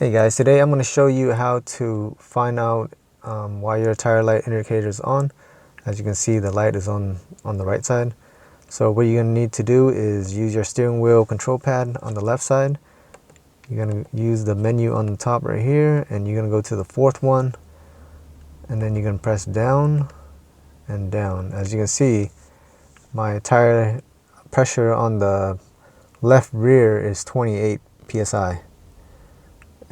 Hey guys, today I'm going to show you how to find out why your tire light indicator is on. As you can see, the light is on the right side. So what you're going to need to do is use your steering wheel control pad on the left side. You're going to use the menu on the top right here, and you're going to go to the fourth one, and then you're going to press down and down. As you can see, my tire pressure on the left rear is 28 psi.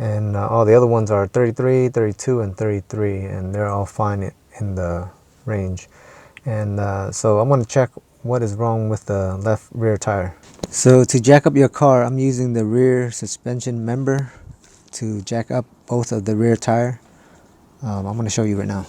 And all the other ones are 33, 32, and 33, and they're all fine in the range. And so I'm going to check what is wrong with the left rear tire. So to jack up your car, I'm using the rear suspension member to jack up both of the rear tire. I'm going to show you right now.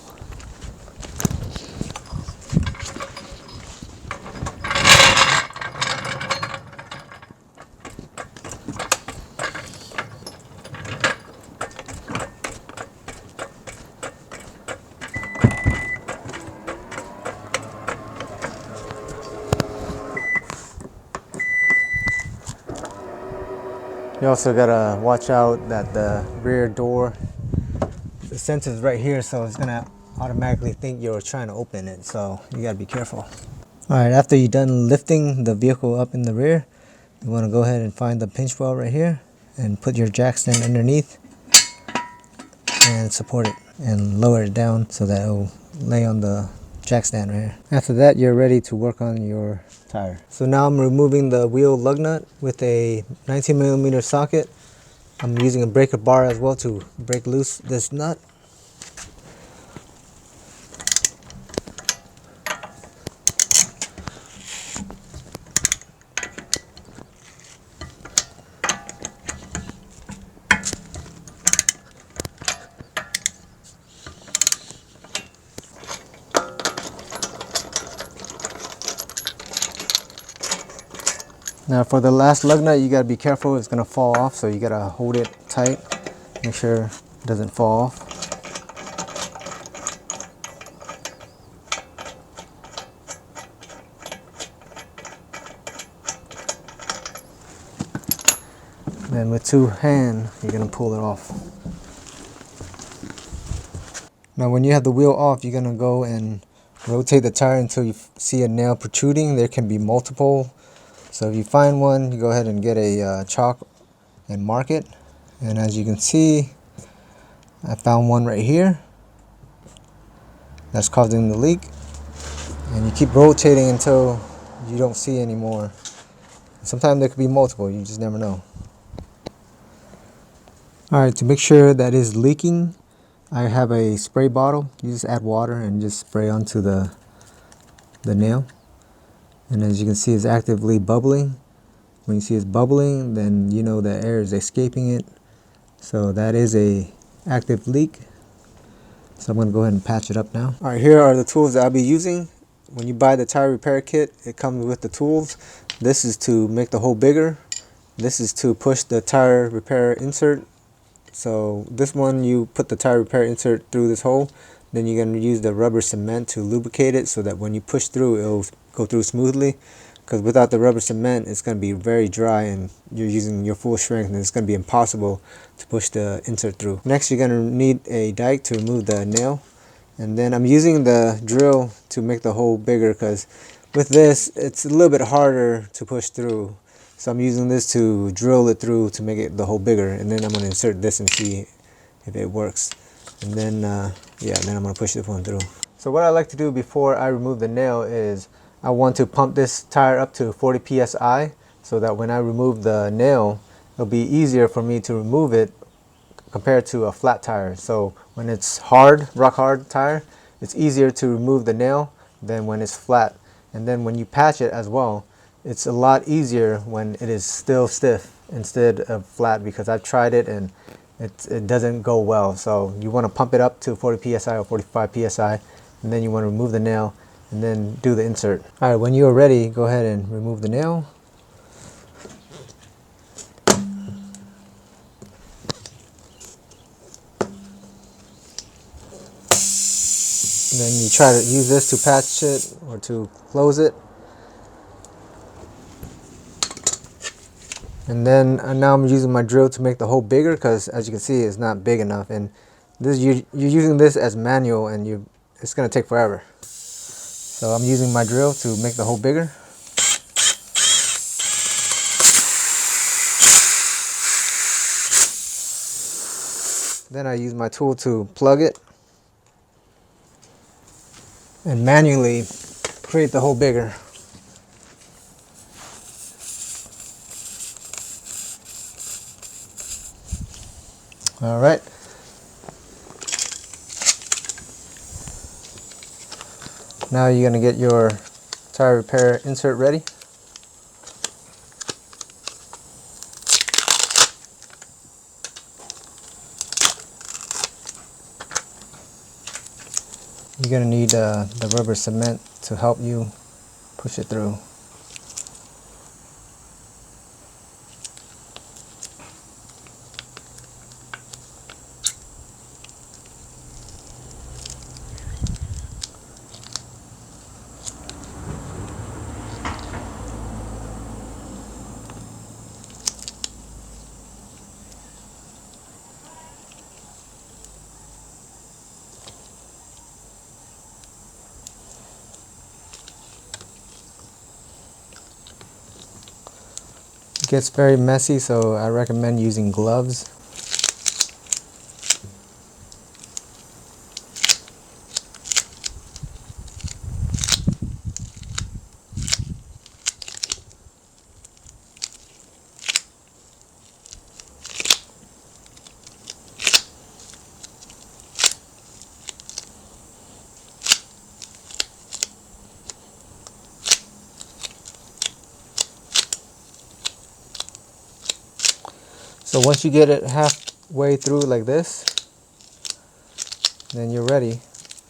You also gotta watch out that the rear door, the sensor is right here, so it's gonna automatically think you're trying to open it, so you gotta be careful. Alright, after you're done lifting the vehicle up in the rear, you want to go ahead and find the pinch well right here and put your jack stand underneath and support it and lower it down so that it will lay on the jack stand right here. After that, you're ready to work on your tire. So now I'm removing the wheel lug nut with a 19mm socket. I'm using a breaker bar as well to break loose this nut. Now for the last lug nut, you gotta be careful, it's gonna fall off, so you gotta hold it tight, make sure it doesn't fall off. Then with two hands, you're gonna pull it off. Now when you have the wheel off, you're gonna go and rotate the tire until you see a nail protruding. There can be multiple. So if you find one, you go ahead and get a chalk and mark it. And as you can see, I found one right here that's causing the leak. And you keep rotating until you don't see any more. Sometimes there could be multiple, you just never know. Alright, to make sure that is leaking, I have a spray bottle. You just add water and just spray onto the nail. And as you can see, it's actively bubbling. When you see it's bubbling, then you know that air is escaping it. So that is a active leak. So I'm going to go ahead and patch it up now. Alright, here are the tools that I'll be using. When you buy the tire repair kit, it comes with the tools. This is to make the hole bigger. This is to push the tire repair insert. So this one, you put the tire repair insert through this hole. Then you're going to use the rubber cement to lubricate it so that when you push through, it'll go through smoothly. Because without the rubber cement, it's going to be very dry and you're using your full strength and it's going to be impossible to push the insert through. Next, you're going to need a dike to remove the nail. And then I'm using the drill to make the hole bigger because with this, it's a little bit harder to push through. So I'm using this to drill it through to make it the hole bigger. And then I'm going to insert this and see if it works. And then, then I'm going to push this one through. So what I like to do before I remove the nail is I want to pump this tire up to 40 psi so that when I remove the nail, it'll be easier for me to remove it compared to a flat tire. So when it's hard, rock hard tire, it's easier to remove the nail than when it's flat. And then when you patch it as well, it's a lot easier when it is still stiff instead of flat, because I've tried it and it doesn't go well. So you want to pump it up to 40 psi or 45 psi, and then you want to remove the nail and then do the insert. Alright, when you're ready, go ahead and remove the nail. And then you try to use this to patch it or to close it. And then now I'm using my drill to make the hole bigger, because as you can see, it's not big enough. And this you're using this as manual, and it's gonna take forever. So I'm using my drill to make the hole bigger. Then I use my tool to plug it and manually create the hole bigger. All right. Now you're gonna get your tire repair insert ready. You're gonna need the rubber cement to help you push it through. It gets very messy, so I recommend using gloves. So once you get it halfway through like this, then you're ready.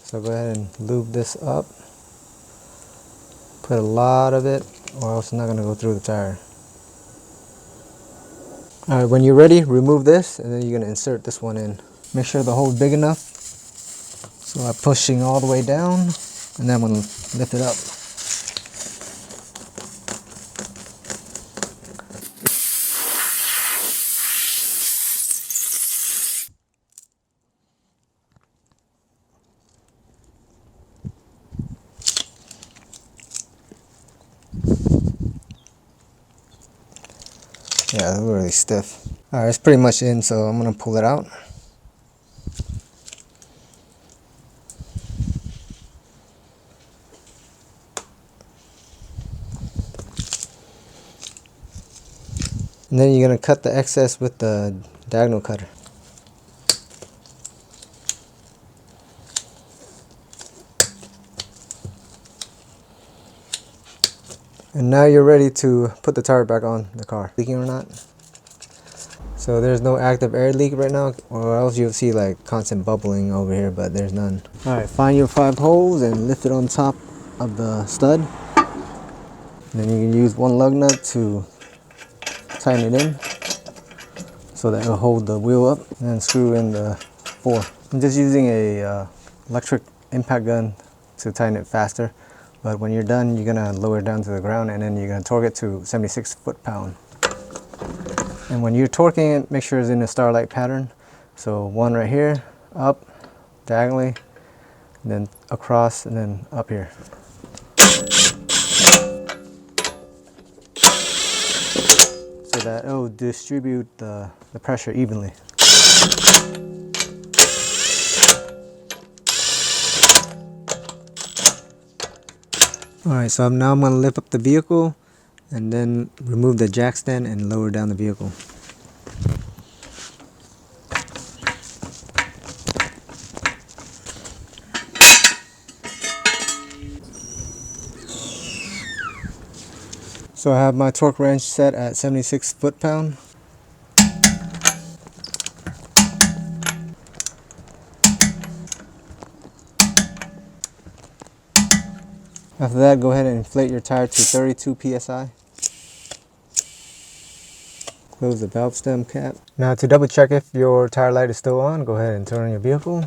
So go ahead and lube this up. Put a lot of it, or else it's not gonna go through the tire. All right, when you're ready, remove this, and then you're gonna insert this one in. Make sure the hole's big enough. So I'm pushing all the way down, and then I'm gonna lift it up. Yeah, they're really stiff. All right, it's pretty much in, so I'm gonna pull it out. And then you're gonna cut the excess with the diagonal cutter. And now you're ready to put the tire back on the car. Leaking or not? So there's no active air leak right now, or else you'll see like constant bubbling over here, but there's none. All right, find your 5 holes and lift it on top of the stud. And then you can use one lug nut to tighten it in so that it'll hold the wheel up, and then screw in the 4. I'm just using a electric impact gun to tighten it faster, but when you're done, you're gonna lower it down to the ground, and then you're gonna torque it to 76 foot-pound. And when you're torquing it, make sure it's in a starlight pattern. So 1 right here, up, diagonally, and then across, and then up here. So that it'll distribute the pressure evenly. Alright, so now I'm going to lift up the vehicle and then remove the jack stand and lower down the vehicle. So I have my torque wrench set at 76 foot-pound. After that, go ahead and inflate your tire to 32 psi. Close the valve stem cap. Now to double check if your tire light is still on, go ahead and turn on your vehicle.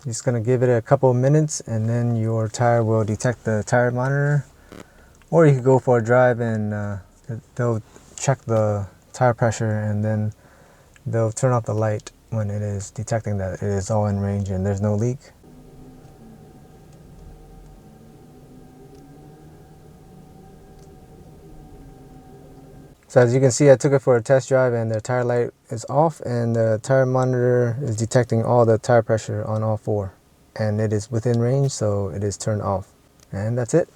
You're just going to give it a couple of minutes, and then your tire will detect the tire monitor. Or you could go for a drive and they'll check the tire pressure, and then they'll turn off the light when it is detecting that it is all in range and there's no leak. So as you can see, I took it for a test drive and the tire light is off and the tire monitor is detecting all the tire pressure on all four. And it is within range, so it is turned off. And that's it.